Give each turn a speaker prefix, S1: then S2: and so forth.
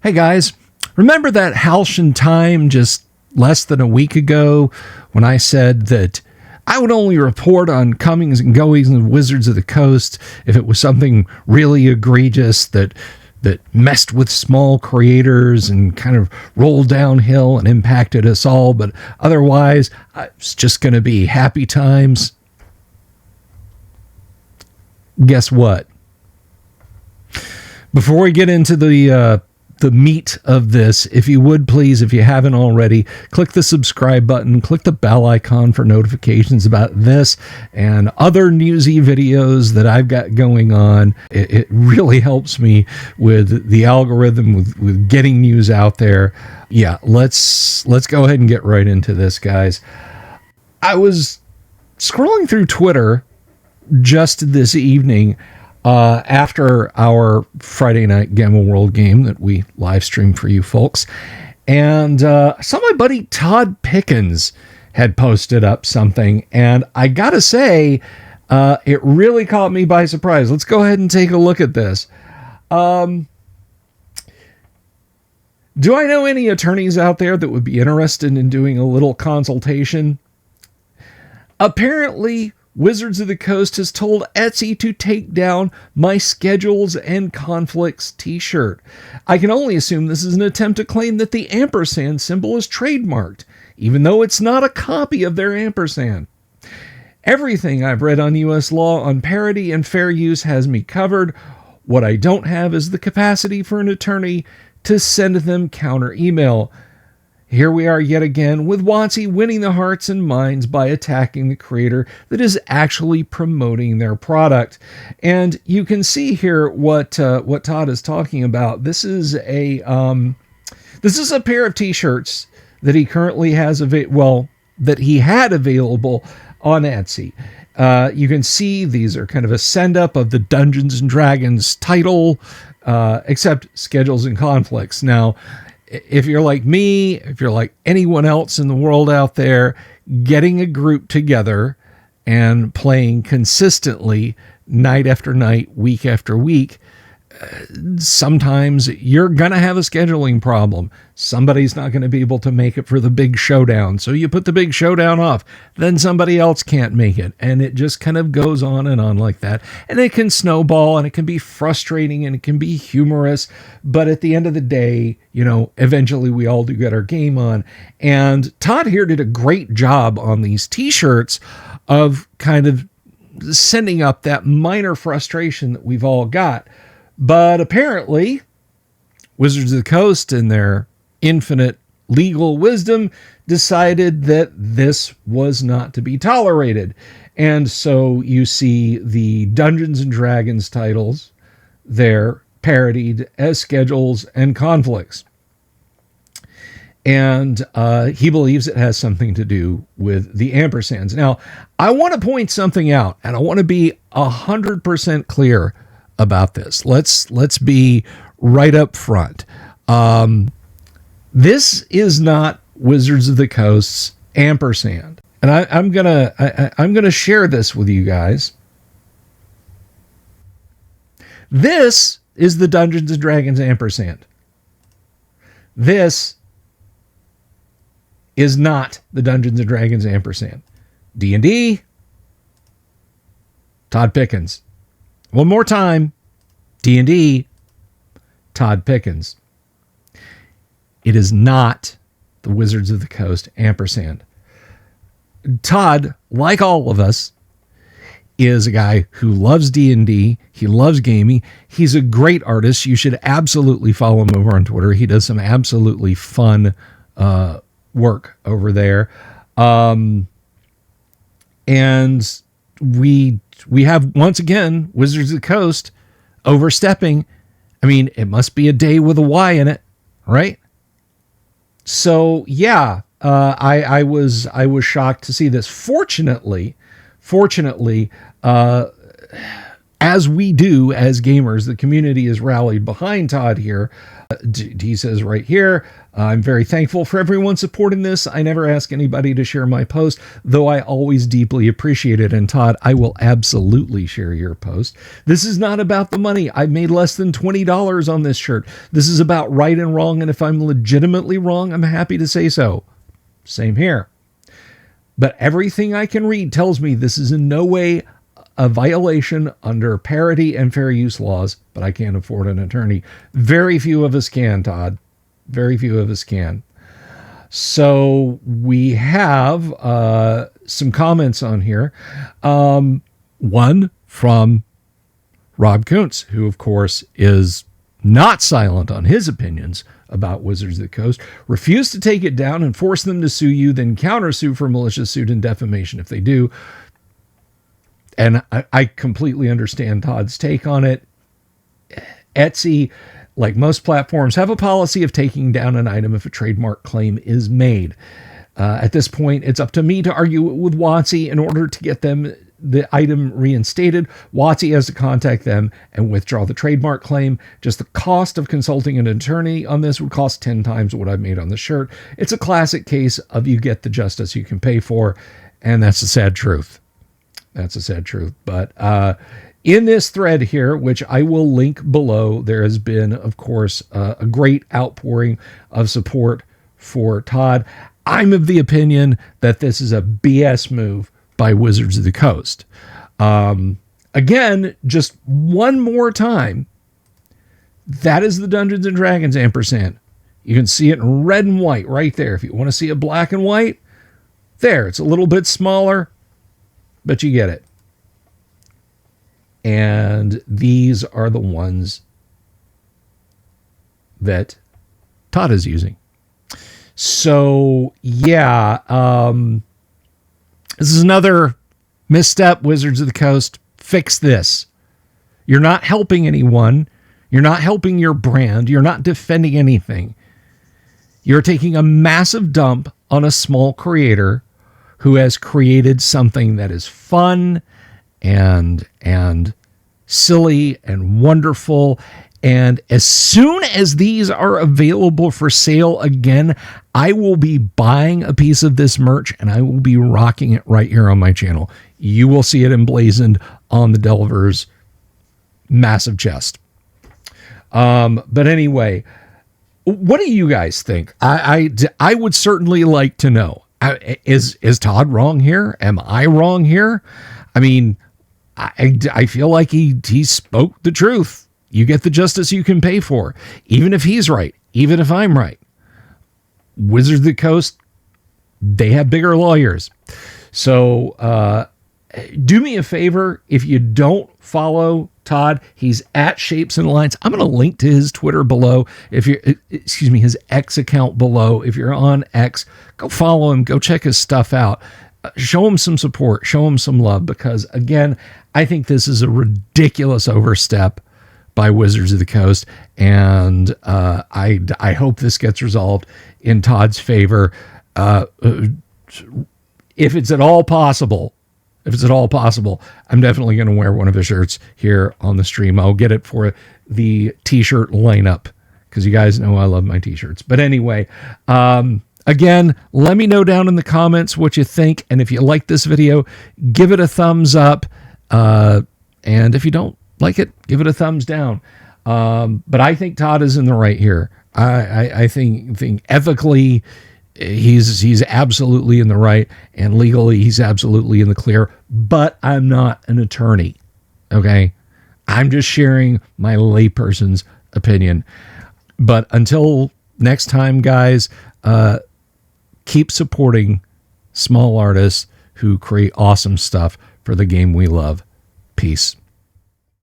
S1: Hey guys, remember that halcyon time just less than a week ago when I said that I would only report on comings and goings of Wizards of the Coast if it was something really egregious that messed with small creators and kind of rolled downhill and impacted us all, but otherwise it's just going to be happy times? Guess what? Before we get into the meat of this, if you would please, if you haven't already, click the subscribe button, click the bell icon for notifications about this and other newsy videos that I've got going on. It really helps me with the algorithm, with getting news out there. Yeah, let's go ahead and get right into this, guys. I was scrolling through Twitter just this evening after our Friday night Gamma World game that we live streamed for you folks. And I saw my buddy Todd Pickens had posted up something. And I got to say, it really caught me by surprise. Let's go ahead and take a look at this. Do I know any attorneys out there that would be interested in doing a little consultation? Apparently, Wizards of the Coast has told Etsy to take down my Schedules and Conflicts t-shirt. I can only assume this is an attempt to claim that the ampersand symbol is trademarked, even though it's not a copy of their ampersand. Everything I've read on U.S. law on parody and fair use has me covered. What I don't have is the capacity for an attorney to send them counter email. Here we are yet again with WotC winning the hearts and minds by attacking the creator that is actually promoting their product. And you can see here what Todd is talking about. This is a pair of t-shirts that he currently has that he had available on Etsy. You can see these are kind of a send up of the Dungeons and Dragons title, except Schedules and Conflicts. Now, if you're like me, if you're like anyone else in the world out there, getting a group together and playing consistently night after night, week after week, sometimes you're going to have a scheduling problem. Somebody's not going to be able to make it for the big showdown. So you put the big showdown off. Then somebody else can't make it. And it just kind of goes on and on like that. And it can snowball and it can be frustrating and it can be humorous. But at the end of the day, eventually we all do get our game on. And Todd here did a great job on these t-shirts of kind of sending up that minor frustration that we've all got. But apparently, Wizards of the Coast, in their infinite legal wisdom, decided that this was not to be tolerated. And so you see the Dungeons and Dragons titles there parodied as Schedules and Conflicts. And he believes it has something to do with the ampersands. Now, I want to point something out, and I want to be 100% clear about this. Let's be right up front. This is not Wizards of the Coast's ampersand, and I'm gonna share this with you guys. This is the Dungeons and Dragons ampersand. This is not the Dungeons and Dragons ampersand. D&D, Todd Pickens. One more time, D&D, Todd Pickens. It is not the Wizards of the Coast ampersand. Todd, like all of us, is a guy who loves D&D. He loves gaming. He's a great artist. You should absolutely follow him over on Twitter. He does some absolutely fun work over there. And we have, once again, Wizards of the Coast overstepping. I mean, it must be a day with a Y in it, right? So, yeah, I was shocked to see this. Fortunately, as we do as gamers, the community is rallied behind Todd here. He says right here, I'm very thankful for everyone supporting this. I never ask anybody to share my post, though I always deeply appreciate it. And Todd, I will absolutely share your post. This is not about the money. I made less than $20 on this shirt. This is about right and wrong. And if I'm legitimately wrong, I'm happy to say so. Same here. But everything I can read tells me this is in no way a violation under parity and fair use laws, but I can't afford an attorney. Very few of us can, Todd. Very few of us can. So we have some comments on here. One from Rob Kuntz, who, of course, is not silent on his opinions about Wizards of the Coast. Refuse to take it down and force them to sue you, then countersue for malicious suit and defamation if they do. And I completely understand Todd's take on it. Etsy, like most platforms, have a policy of taking down an item if a trademark claim is made. At this point, it's up to me to argue with WotC in order to get them the item reinstated. WotC has to contact them and withdraw the trademark claim. Just the cost of consulting an attorney on this would cost 10 times what I've made on the shirt. It's a classic case of you get the justice you can pay for, and that's the sad truth. That's a sad truth. But in this thread here, which I will link below, there has been, of course, a great outpouring of support for Todd. I'm of the opinion that this is a BS move by Wizards of the Coast. Again, just one more time, that is the Dungeons & Dragons ampersand. You can see it in red and white right there. If you want to see it black and white, there. It's a little bit smaller, but you get it. And these are the ones that Todd is using. So, yeah, this is another misstep. Wizards of the Coast, fix this. You're not helping anyone. You're not helping your brand. You're not defending anything. You're taking a massive dump on a small creator who has created something that is fun and silly and wonderful. And as soon as these are available for sale again, I will be buying a piece of this merch and I will be rocking it right here on my channel. You will see it emblazoned on the Delver's massive chest. But anyway, what do you guys think? I would certainly like to know. Is Todd wrong here? Am I wrong here? I mean, I feel like he spoke the truth. You get the justice you can pay for, even if he's right, even if I'm right. Wizards of the Coast, they have bigger lawyers. So do me a favor. If you don't follow Todd, he's at Shapes and Lines. I'm going to link to his Twitter below. His X account below. If you're on X, go follow him. Go check his stuff out. Show him some support. Show him some love, because again, I think this is a ridiculous overstep by Wizards of the Coast, and I hope this gets resolved in Todd's favor. If it's at all possible, I'm definitely going to wear one of his shirts here on the stream. I'll get it for the t-shirt lineup, because you guys know I love my t-shirts. But anyway, again, let me know down in the comments what you think, and if you like this video, give it a thumbs up, and if you don't like it, give it a thumbs down. But I think Todd is in the right here. I think ethically he's absolutely in the right, and legally he's absolutely in the clear. But I'm not an attorney. Okay, I'm just sharing my layperson's opinion. But until next time, guys, keep supporting small artists who create awesome stuff for the game we love. Peace.